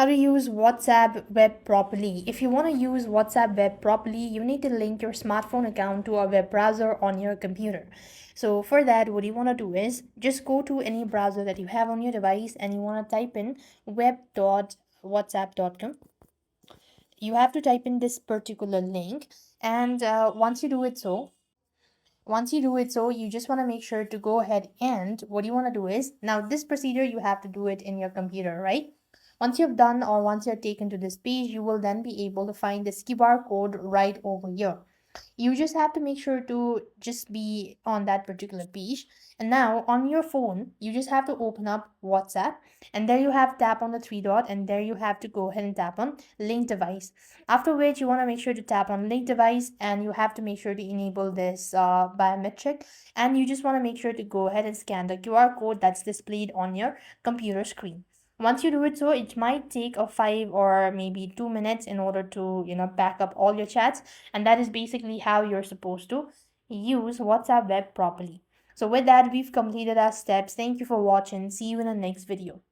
How to use WhatsApp web properly. If you want to use WhatsApp web properly, you need to link your smartphone account to a web browser on your computer. So for that, what you want to do is just go to any browser that you have on your device and you want to type in web.whatsapp.com. You have to type in this particular link, and once you do it so you just want to make sure to go ahead, and what you want to do is, now this procedure you have to do it in your computer, right? Once you've done, or once you're taken to this page, you will then be able to find this QR code right over here. You just have to make sure to just be on that particular page. And now on your phone, you just have to open up WhatsApp, and there you have tap on the three dot, and there you have to go ahead and tap on link device. After which you want to make sure to tap on link device, and you have to make sure to enable this biometric, and you just want to make sure to go ahead and scan the QR code that's displayed on your computer screen. Once you do it, so it might take a 5 or maybe 2 minutes in order to back up all your chats, and that is basically how you're supposed to use WhatsApp web properly. So with that, we've completed our steps. Thank you for watching. See you in the next video.